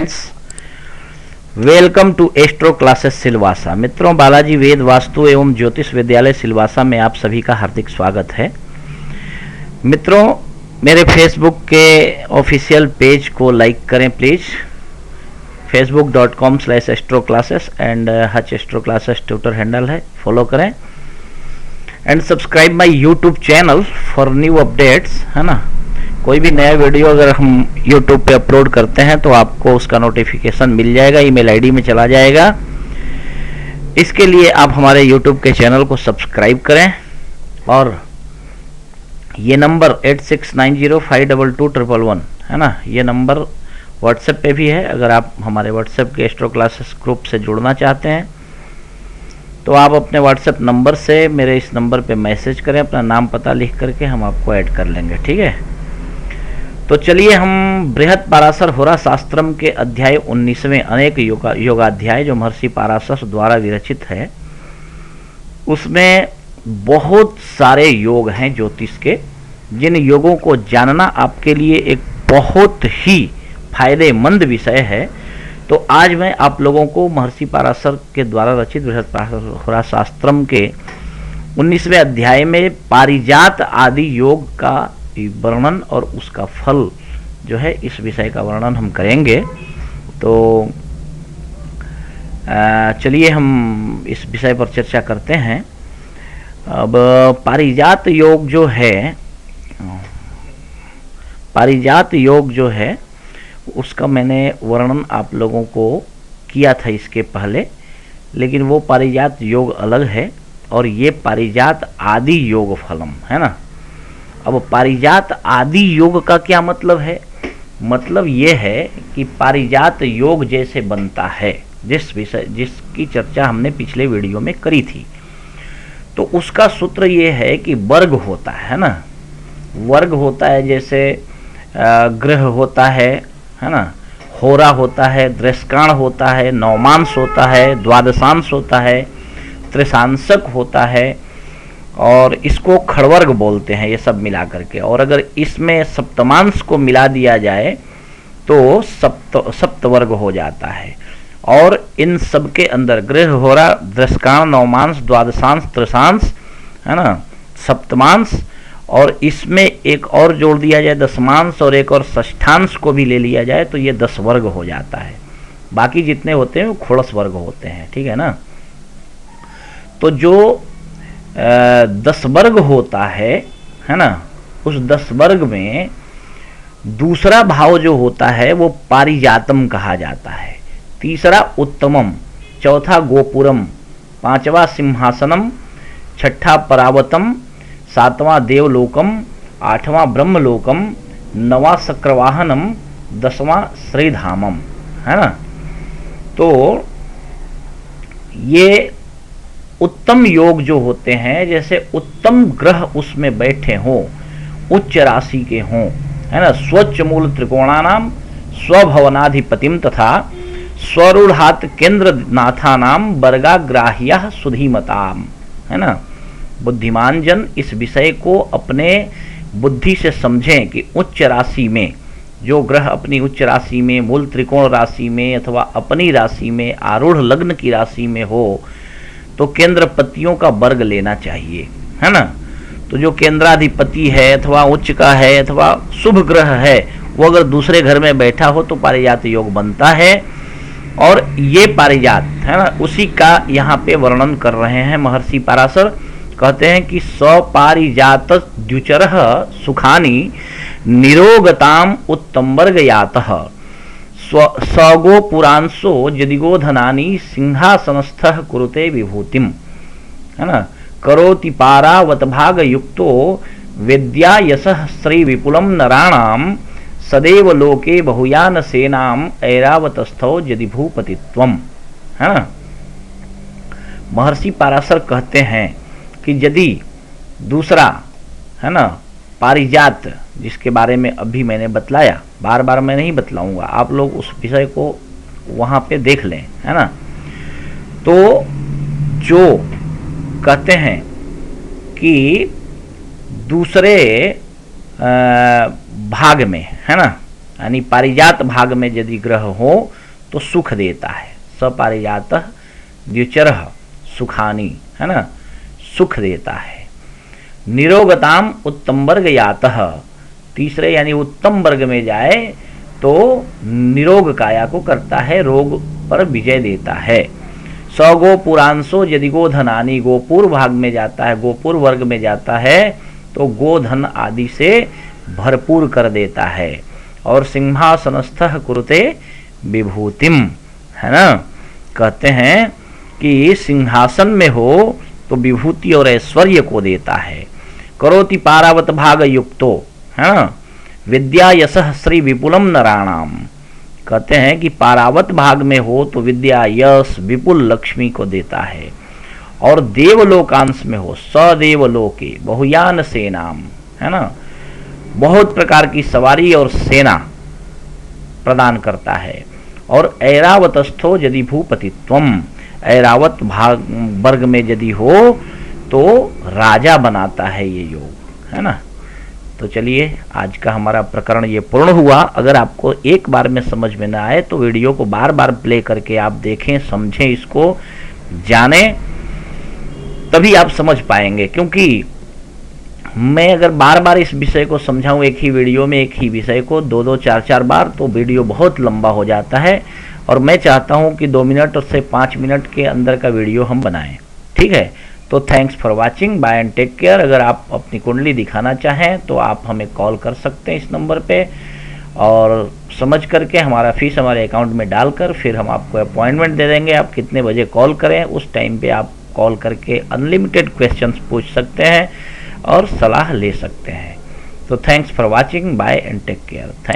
Friends, welcome to astro classes Silvassa. मित्रों, बालाजी वेद वास्तु एवं ज्योतिष विद्यालय सिलवासा में आप सभी का हार्दिक स्वागत है। मित्रों, मेरे फेसबुक के ऑफिशियल पेज को लाइक करें please, facebook.com/astroclasses and Hutch astro classes Twitter handle है, फॉलो करें and subscribe my YouTube channel for new updates, है ना। कोई भी नया वीडियो अगर हम यूट्यूब पे अपलोड करते हैं तो आपको उसका नोटिफिकेशन मिल जाएगा, ईमेल आईडी में चला जाएगा। इसके लिए आप हमारे यूट्यूब के चैनल को सब्सक्राइब करें और ये नंबर 8690522111 है ना, ये नंबर व्हाट्सएप पे भी है। अगर आप हमारे व्हाट्सएप के एस्ट्रो क्लासेस ग्रुप से जुड़ना चाहते हैं तो आप अपने व्हाट्सएप नंबर से मेरे इस नंबर पे मैसेज करें, अपना नाम पता लिख करके हम आपको ऐड कर लेंगे, ठीक है। तो चलिए हम बृहत पाराशर होरा शास्त्रम के अध्याय 19वें अनेक योगाध्याय जो महर्षि पाराशर द्वारा विरचित है, उसमें बहुत सारे योग हैं ज्योतिष के, जिन योगों को जानना आपके लिए एक बहुत ही फायदेमंद विषय है। तो आज मैं आप लोगों को महर्षि पाराशर के द्वारा रचित बृहत पाराशर होरा शास्त्रम के 19वें अध्याय में पारिजात आदि योग का वर्णन और उसका फल जो है, इस विषय का वर्णन हम करेंगे। तो चलिए हम इस विषय पर चर्चा करते हैं। अब पारिजात योग जो है उसका मैंने वर्णन आप लोगों को किया था इसके पहले, लेकिन वो पारिजात योग अलग है और ये पारिजात आदि योग फलम है ना। अब पारिजात आदि योग का क्या मतलब है? मतलब ये है कि पारिजात योग जैसे बनता है, जिसकी चर्चा हमने पिछले वीडियो में करी थी, तो उसका सूत्र ये है कि वर्ग होता है ना। वर्ग होता है, जैसे ग्रह होता है ना, होरा होता है, दृष्काण होता है, नवमांश होता है, द्वादशांश होता है, त्रिशांशक होता है और इसको खड़वर्ग बोलते हैं, ये सब मिला करके। और अगर इसमें सप्तमांश को मिला दिया जाए तो सप्तवर्ग हो जाता है। और इन सब के अंदर ग्रह, होरा, दृष्काण, नवमांश, द्वादशांश, त्रिशांश है ना, सप्तमांश, और इसमें एक और जोड़ दिया जाए दशमांश और एक और षष्ठांश को भी ले लिया जाए तो ये 10 वर्ग हो जाता है। बाकी जितने होते हैं वो खोड़स वर्ग होते हैं, ठीक है ना। तो जो 10 वर्ग होता है ना, उस 10 वर्ग में दूसरा भाव जो होता है वो पारिजातम कहा जाता है, तीसरा उत्तमम, चौथा गोपुरम, पांचवा सिंहासनम, छठा परावतम, सातवां देवलोकम, आठवां ब्रह्मलोकम, नवा चक्रवाहनम, 10वां श्रीधामम है ना। तो ये उत्तम योग जो होते हैं, जैसे उत्तम ग्रह उसमें बैठे हों, उच्च राशि के हों, है ना, स्वच्छ मूल त्रिकोणानाम स्वभवनाधिपतिम तथा स्वरूढ़ात केंद्र नाथानाम वर्गाग्राह्यः सुधीमताम, है ना। बुद्धिमान जन इस विषय को अपने बुद्धि से समझें कि उच्च राशि में जो ग्रह अपनी उच्च राशि में, मूल त्रिकोण राशि में अथवा अपनी राशि में, आरूढ़ लग्न की राशि में हो तो केंद्रपतियों का वर्ग लेना चाहिए, है ना। तो जो केंद्राधिपति है अथवा उच्च का है अथवा शुभ ग्रह है, वो अगर दूसरे घर में बैठा हो तो पारिजात योग बनता है। और ये पारिजात है ना, उसी का यहाँ पे वर्णन कर रहे हैं महर्षि पाराशर। कहते हैं कि सपारिजात द्युचरः सुखानि निरोगताम उत्तम वर्ग यातः स्वगो पुरांशो यदिगोधनानि सिंहासनस्थः कुरुते विभूतिम, है ना। करोति पारावत भाग युक्तो वेद्या यशः श्री विपुलम नराणाम सदैव लोके बहुयान सेनाम ऐरावतस्थो यदि भूपतित्वम, है ना। महर्षि पाराशर कहते हैं कि यदि दूसरा है ना पारिजात, जिसके बारे में अभी मैंने बतलाया, बार बार मैं नहीं बतलाऊंगा, आप लोग उस विषय को वहां पे देख लें, है ना। तो जो कहते हैं कि दूसरे भाग में, है ना, यानी पारिजात भाग में यदि ग्रह हो तो सुख देता है। सपारिजातः द्विचरः सुखानी, है ना, सुख देता है। निरोगताम उत्तम वर्ग यातः, तीसरे यानी उत्तम वर्ग में जाए तो निरोग काया को करता है, रोग पर विजय देता है। सगो पुरांशो यदि गोधनानी, गोपुर भाग में जाता है, गोपुर वर्ग में जाता है तो गोधन आदि से भरपूर कर देता है। और सिंहासनस्थः कुरुते विभूतिम, है ना, कहते हैं कि सिंहासन में हो तो विभूति और ऐश्वर्य को देता है। करोति पारावत भाग युक्तो, है ना, विद्या यशः श्री विपुलम नराणाम, कहते हैं कि पारावत भाग में हो तो विद्या यश विपुल लक्ष्मी को देता है। और देवलोकांश में हो सदेवलोके बहुयान सेनाम, है ना, बहुत प्रकार की सवारी और सेना प्रदान करता है। और ऐरावतस्थो यदि भूपतित्वम, ऐरावत भाग वर्ग में यदि हो तो राजा बनाता है ये योग, है ना। तो चलिए आज का हमारा प्रकरण ये पूर्ण हुआ। अगर आपको एक बार में समझ में ना आए तो वीडियो को बार बार प्ले करके आप देखें, समझें, इसको जानें, तभी आप समझ पाएंगे। क्योंकि मैं अगर बार बार इस विषय को समझाऊं एक ही वीडियो में, एक ही विषय को 2-2, 4-4 बार, तो वीडियो बहुत लंबा हो जाता है। और मैं चाहता हूं कि 2 मिनट से 5 मिनट के अंदर का वीडियो हम बनाएं, ठीक है। तो thanks for watching, bye and take care. अगर आप अपनी कुंडली दिखाना चाहें तो आप हमें कॉल कर सकते हैं इस नंबर पे, और समझ करके हमारा फीस हमारे अकाउंट में डालकर फिर हम आपको अपॉइंटमेंट दे देंगे। आप कितने बजे कॉल करें उस टाइम पे आप कॉल करके अनलिमिटेड क्वेश्चंस पूछ सकते हैं और सलाह ले सकते हैं। तो thanks for watching, bye and take care. Thank